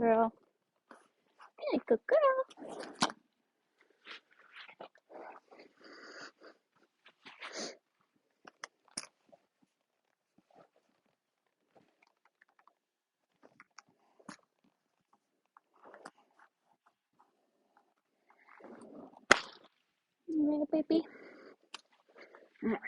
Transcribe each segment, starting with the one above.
girl. Hey, good girl. You ready, baby? All right.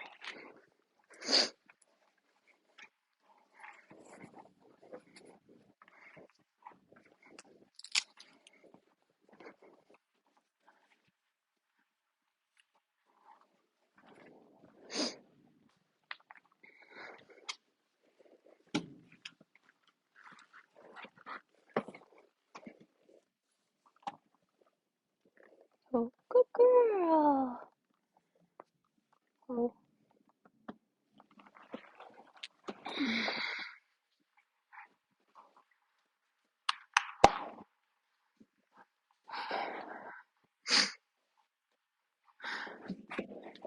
Oh, good girl. Oh.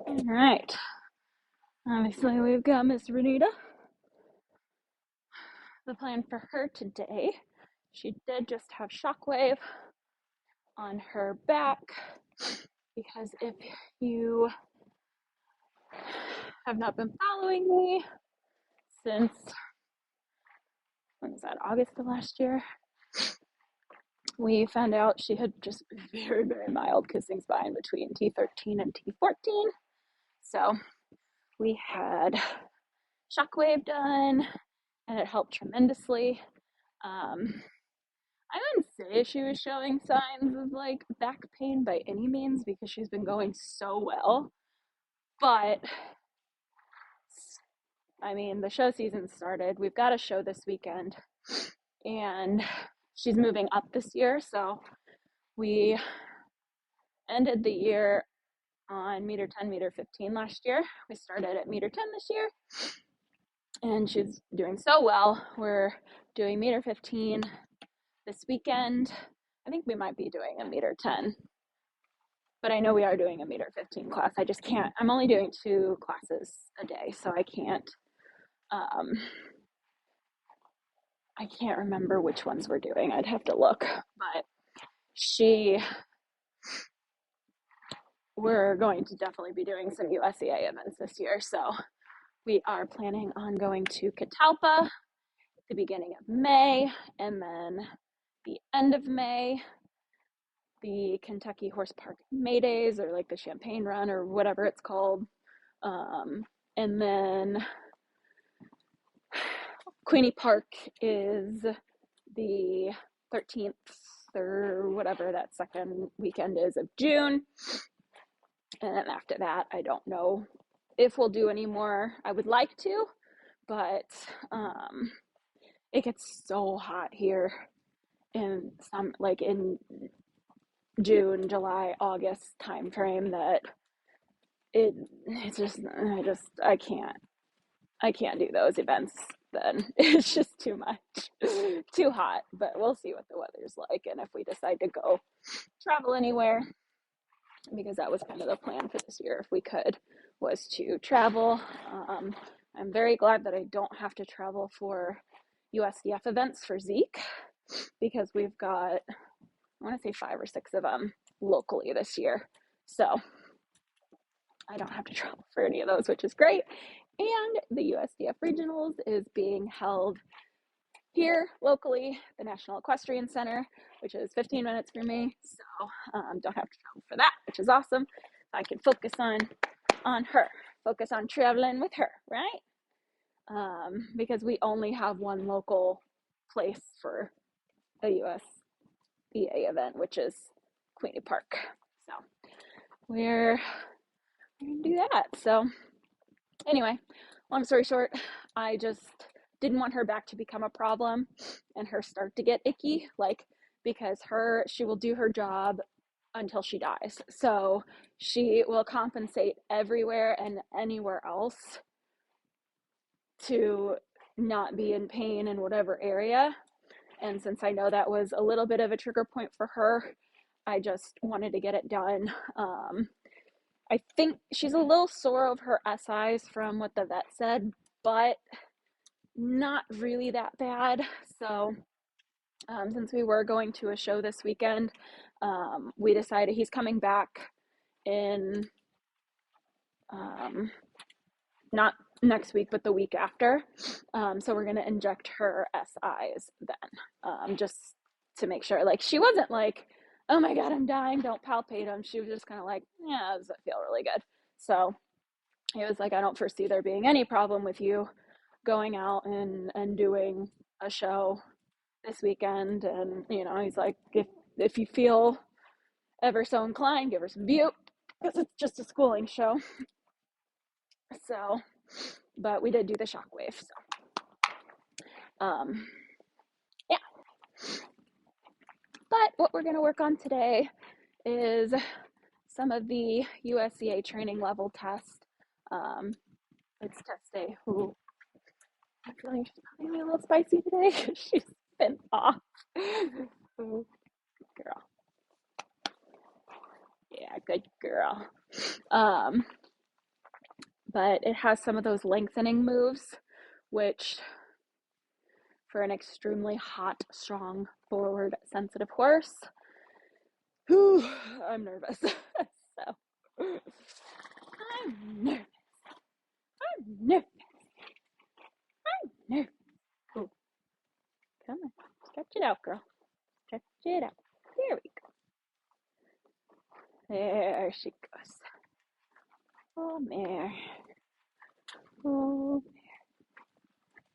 All right. Obviously, we've got Miss Renita. The plan for her today, she did just have shockwave on her back because if you have not been following me since, when was that, August of last year, we found out she had just very, very mild kissing spine between T13 and T14. So we had shockwave done and it helped tremendously. I wouldn't say she was showing signs of like back pain by any means because she's been going so well. But I mean, the show season started. We've got a show this weekend and she's moving up this year. So we ended the year on meter 10, meter 15 last year. We started at meter 10 this year and she's doing so well. We're doing meter 15 this weekend. I think we might be doing a meter 10, but I know we are doing a meter 15 class. I just can't, I'm only doing 2 classes a day, so I can't remember which ones we're doing. I'd have to look, but we're going to definitely be doing some USEA events this year. So we are planning on going to Catalpa at the beginning of May, and then the end of May, the Kentucky Horse Park May Days, or like the Champagne Run or whatever it's called. And then Queenie Park is the 13th or whatever that second weekend is of June. And then after that, I don't know if we'll do any more. I would like to, but it gets so hot here in in June, July, August time frame that it's just I can't do those events then. It's just too much, too hot. But we'll see what the weather's like and if we decide to go travel anywhere, because that was kind of the plan for this year, if we could, was to travel. I'm very glad that I don't have to travel for USDF events for Zeke, because we've got, I want to say 5 or 6 of them locally this year. So I don't have to travel for any of those, which is great. And the USDF Regionals is being held here locally, the National Equestrian Center, which is 15 minutes from me. So don't have to travel for that, which is awesome. I can focus on her, focus on traveling with her, right? Because we only have one local place for a USEA event, which is Queenie Park. So we're gonna do that. So anyway, long story short, I just didn't want her back to become a problem and her start to get icky, because she will do her job until she dies. So she will compensate everywhere and anywhere else to not be in pain in whatever area. And since I know that was a little bit of a trigger point for her, I just wanted to get it done. I think she's a little sore of her SIs from what the vet said, but not really that bad. So Since we were going to a show this weekend, we decided he's coming back in not next week, but the week after. So we're going to inject her SIs then, just to make sure. Like, she wasn't like, oh my God, I'm dying, don't palpate him. She was just kind of like, yeah, does it feel really good? So he was like, I don't foresee there being any problem with you going out and doing a show this weekend. And, you know, he's like, if you feel ever so inclined, give her some butte, because it's just a schooling show. So, but we did do the shockwave. So, yeah. But what we're going to work on today is some of the USCA training level test. It's test day. Ooh, I'm feeling she's probably a little spicy today. She's been off. Ooh, girl. Yeah, good girl. But it has some of those lengthening moves, which for an extremely hot, strong, forward, sensitive horse, whew, I'm nervous. So, I'm nervous. I'm nervous. I'm nervous. Ooh, come on. Stretch it out, girl. Stretch it out. There we go. There she goes. Oh, mare. Oh,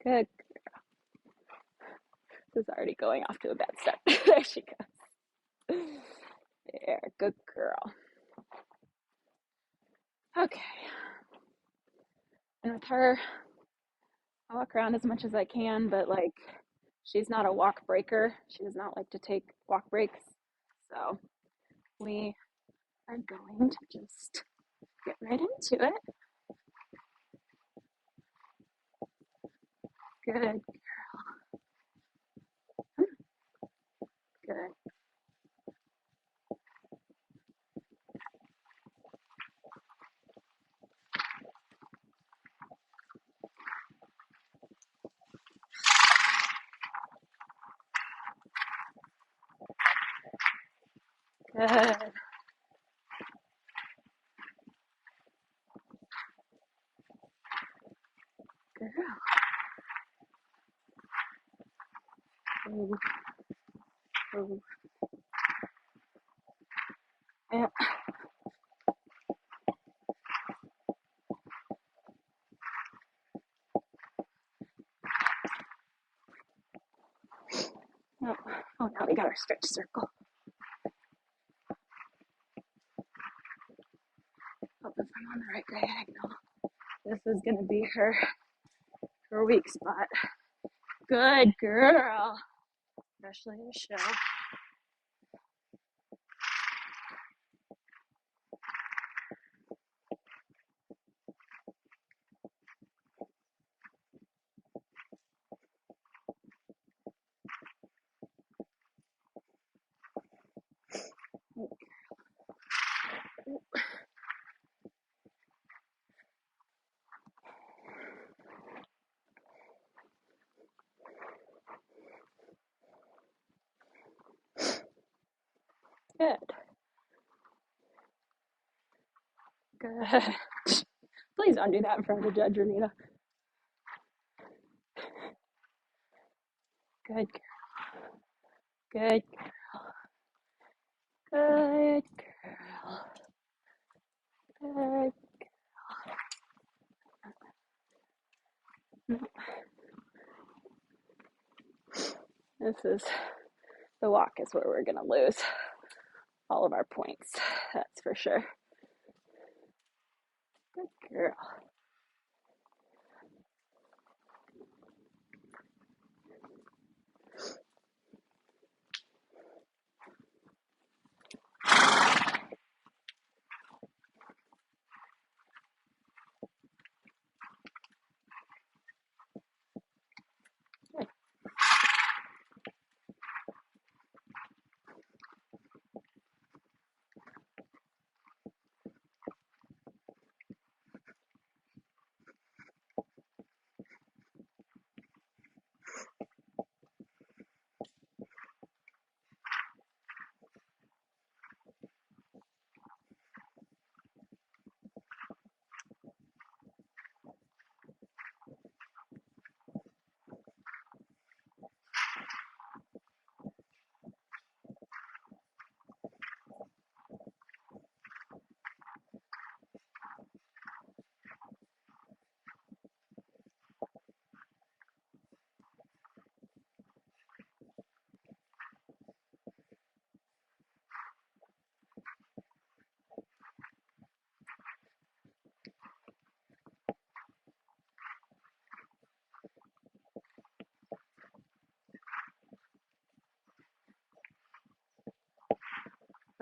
mare. Good. This is already going off to a bad start. There she goes. There, good girl. Okay. And with her, I walk around as much as I can, but like, she's not a walk breaker. She does not like to take walk breaks. So we are going to just get right into it. Good. Good. Good. Girl. Ooh. Ooh. Yeah. Oh, oh, now we got our stretch circle. Hope if I'm on the right diagonal. This is gonna be her weak spot. Good girl. Especially in the show. Good. Good. Please don't do that in front of the judge, Renita. Good girl. Good girl. Good girl. Good. This is the walk is where we're gonna lose all of our points. That's for sure. Good girl.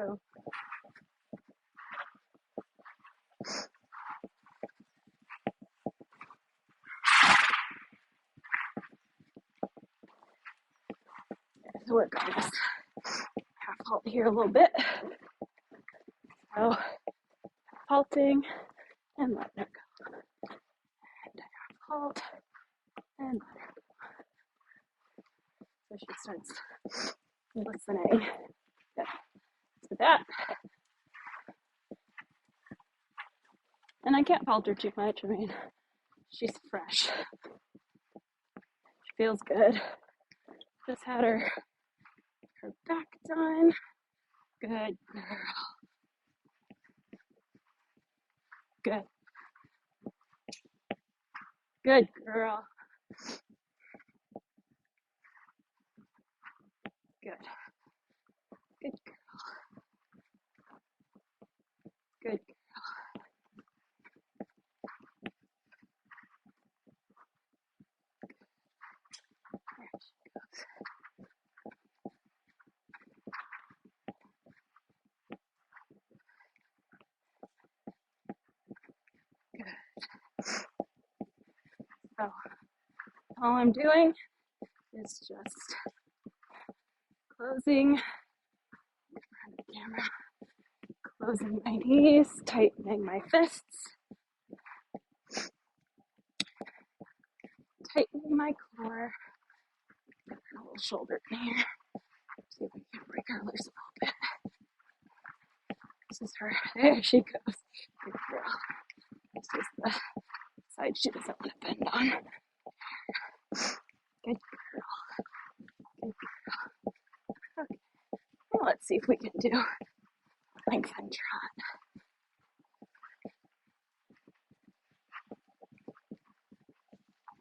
So work on this half halt here a little bit. So halting and letting her go. And half halt and let her go. So she starts listening. Good. So that. And I can't falter too much. I mean, she's fresh. She feels good. Just had her back done. Good girl. Good. Good girl. Good. Good girl. Good. There she goes. Good. So all I'm doing is just closing the camera, closing my knees, tightening my fists, tightening my core, a little shoulder in here. See if we can break her loose a little bit. This is her. There she goes. Good girl. This is the side she doesn't want to bend on. Good girl. Good girl. Okay. Well, let's see if we can do length and trot.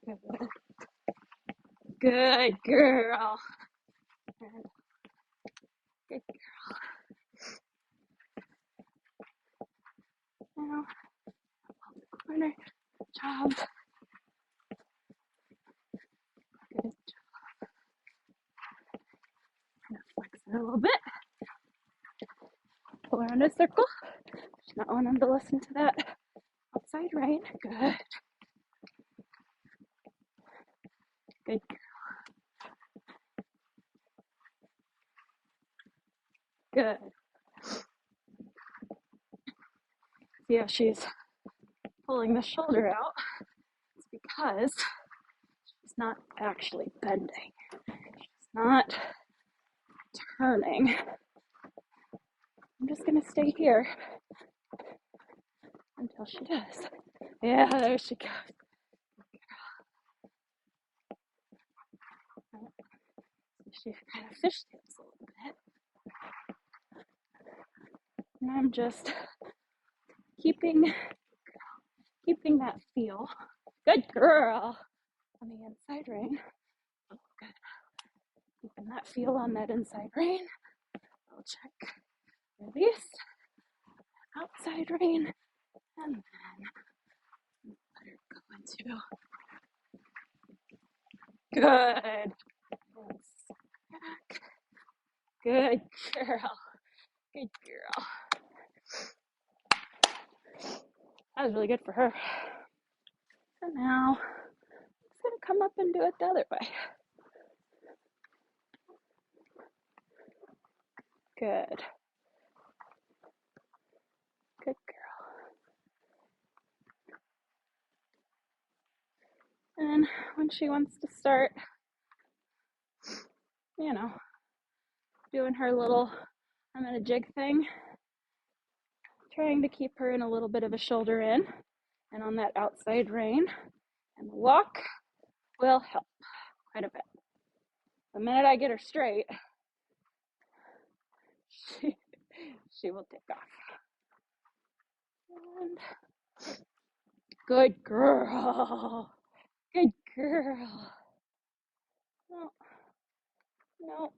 Good. Good girl. And good girl. Now, up the corner. Job. Good job. I'm gonna flex it a little bit. Pull around a circle. She's not wanting to listen to that outside rain. Good. Good girl. Good. See how she's pulling the shoulder out? It's because she's not actually bending. She's not turning. I'm just gonna stay here until she does. Yeah, there she goes. She kind of fishtails a little bit. And I'm just keeping that feel. Good girl. On the inside rein. Oh, good. Keeping that feel on that inside rein. I'll check. Release. Outside rein. And then let her go into. Good. Back. Good girl. Good girl. That was really good for her. So now, I'm just going to come up and do it the other way. Good. Good girl. And when she wants to start, doing her little, I'm going to jig thing, trying to keep her in a little bit of a shoulder in and on that outside rein. And the walk will help quite a bit. The minute I get her straight, she will take off. And good girl. Good girl. No. No.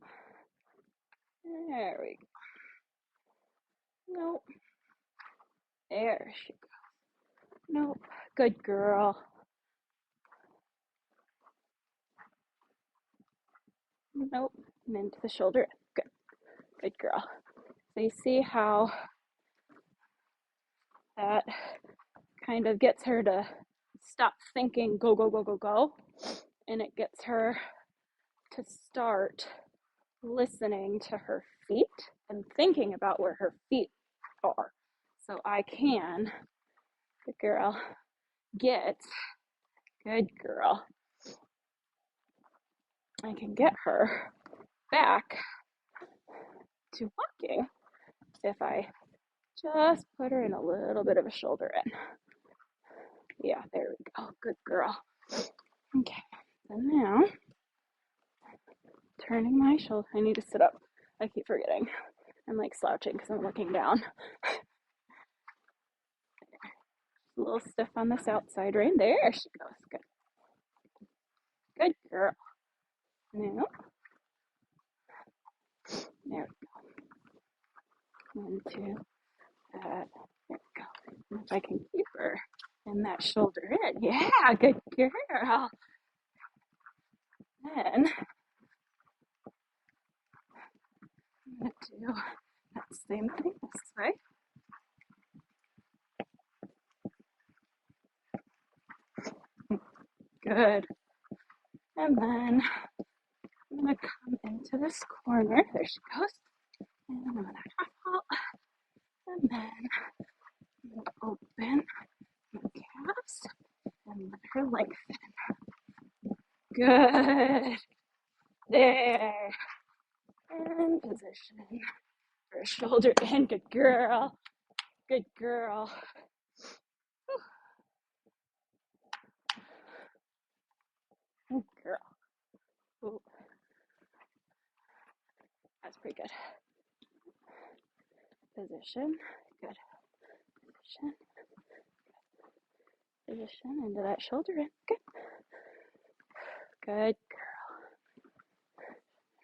There we go. No. There she goes. No. Good girl. Nope. And into the shoulder. Good. Good girl. So you see how that kind of gets her to stop thinking go, go, go, go, go. And it gets her to start listening to her feet and thinking about where her feet are. So I can, good girl, good girl, I can get her back to walking if I just put her in a little bit of a shoulder in. Yeah, there we go. Good girl. Okay, and now turning my shoulder. I need to sit up. I keep forgetting. I'm like slouching because I'm looking down. A little stiff on this outside rein. There she goes. Good. Good girl. Now, there we go. 1, 2, there we go. And if I can keep her in that shoulder in. Yeah, good girl. Then I'm going to do that same thing this way. Good. And then I'm going to come into this corner. There she goes. And I'm going to half halt. And then I'm going to open my calves and let her lengthen. Good. There. And position. Her shoulder in. Good girl. Good girl. Good girl. Ooh. That's pretty good. Position. Good. Position. Position into that shoulder in. Good. Good girl.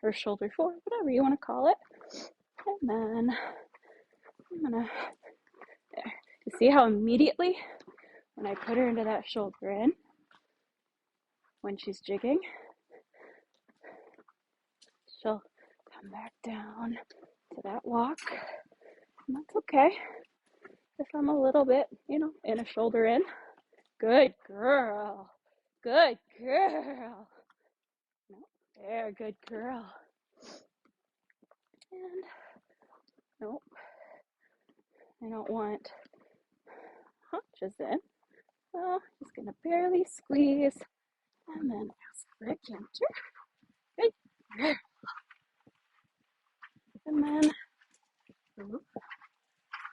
Her shoulder forward, whatever you want to call it. And then I'm gonna, there. You see how immediately when I put her into that shoulder in, when she's jigging, she'll come back down to that walk. And that's okay. If I'm a little bit, in a shoulder in. Good girl. Good girl. No, there, good girl. And nope. I don't want hunches in. So just gonna barely squeeze and then ask for a canter. Good girl. And then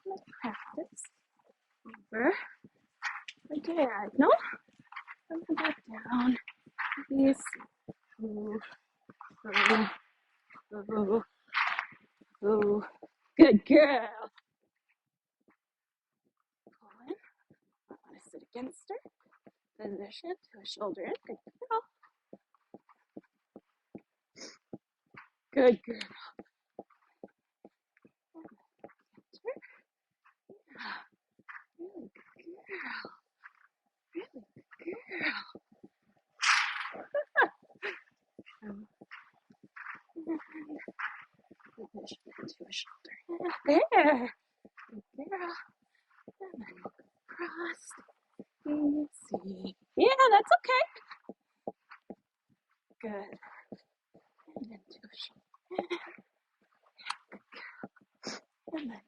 let's practice over the diagonal. And then back down. Please. Ooh, ooh, ooh, ooh. Good girl. Pull in. I want to sit against her. Position to a shoulder in. Good girl. Good girl. Really good girl. Really good girl. Position to a shoulder. There. Good girl. And then we'll go across. Easy. Yeah, that's okay. Good. And then to a shoulder. And then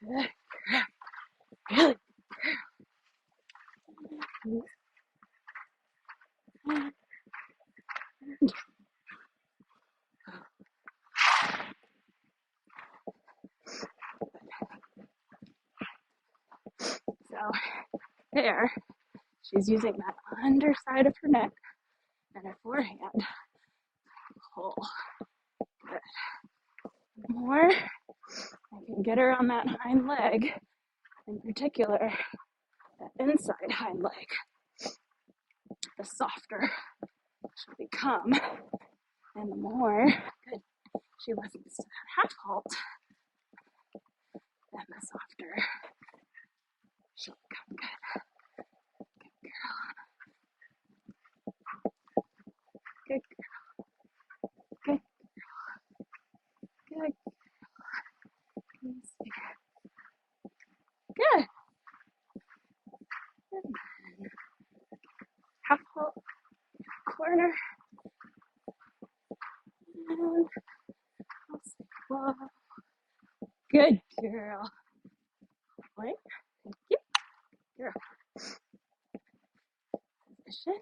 good. Really good. So there, she's using that underside of her neck and her forehand. Pull. Good. More. I can get her on that hind leg, in particular, that inside hind leg. The softer she'll become, and the more good she listens to that half halt, and the softer she'll become. Good. Good girl. Good girl. Good girl. Whoa. Good girl. Wait. Thank you. Girl. Position.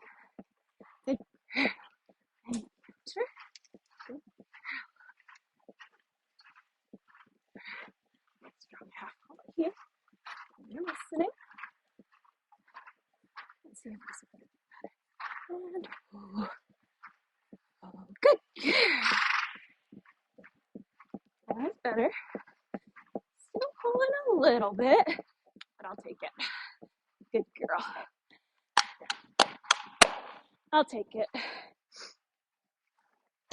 Good. And sure. Good. Strong half hold here. You're listening. Let's see if this will get better. And oh, good. That's better. Still pulling a little bit, but I'll take it. Good girl. I'll take it.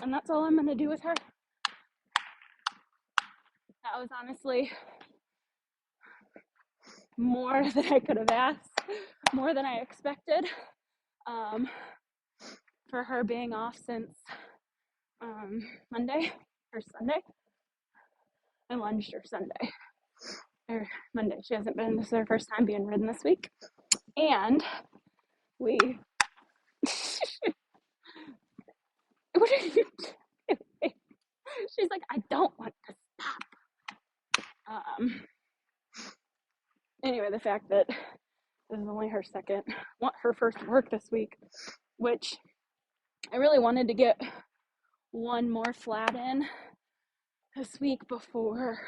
And that's all I'm going to do with her. That was honestly more than I could have asked, more than I expected. For her being off since Monday or Sunday. I lunged her Sunday or Monday. She hasn't been, this is her first time being ridden this week. And we, what are you doing? She's like, I don't want to stop. Anyway, the fact that this is only her first work this week, which I really wanted to get one more flat in this week before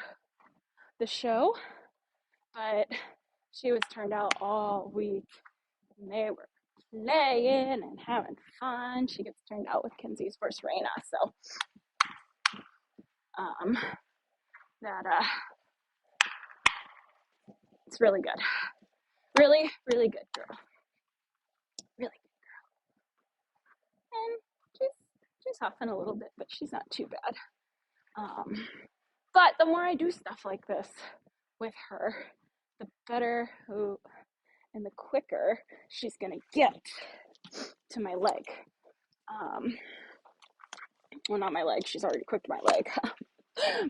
the show, but she was turned out all week and they were playing and having fun. She gets turned out with Kinsey's horse Raina, so it's really good. Really, really good girl. Really good girl. And she's huffing a little bit, but she's not too bad. But the more I do stuff like this with her, the better and the quicker she's gonna get to my leg. Well, not my leg, she's already quicked my leg.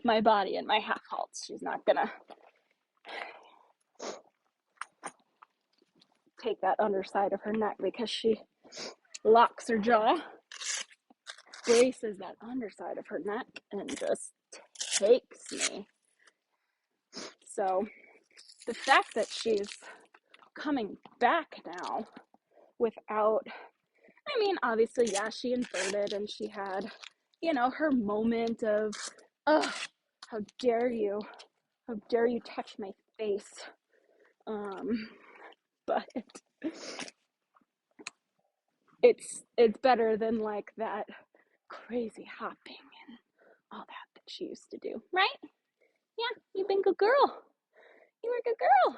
My body and my half halts. She's not gonna take that underside of her neck because she locks her jaw, braces that underside of her neck, and just takes me. So the fact that she's coming back now without, I mean, obviously, yeah, she inverted and she had, her moment of, oh, how dare you touch my face. But it's better than like that crazy hopping and all that she used to do, right? Yeah, you've been a good girl. You were a good girl.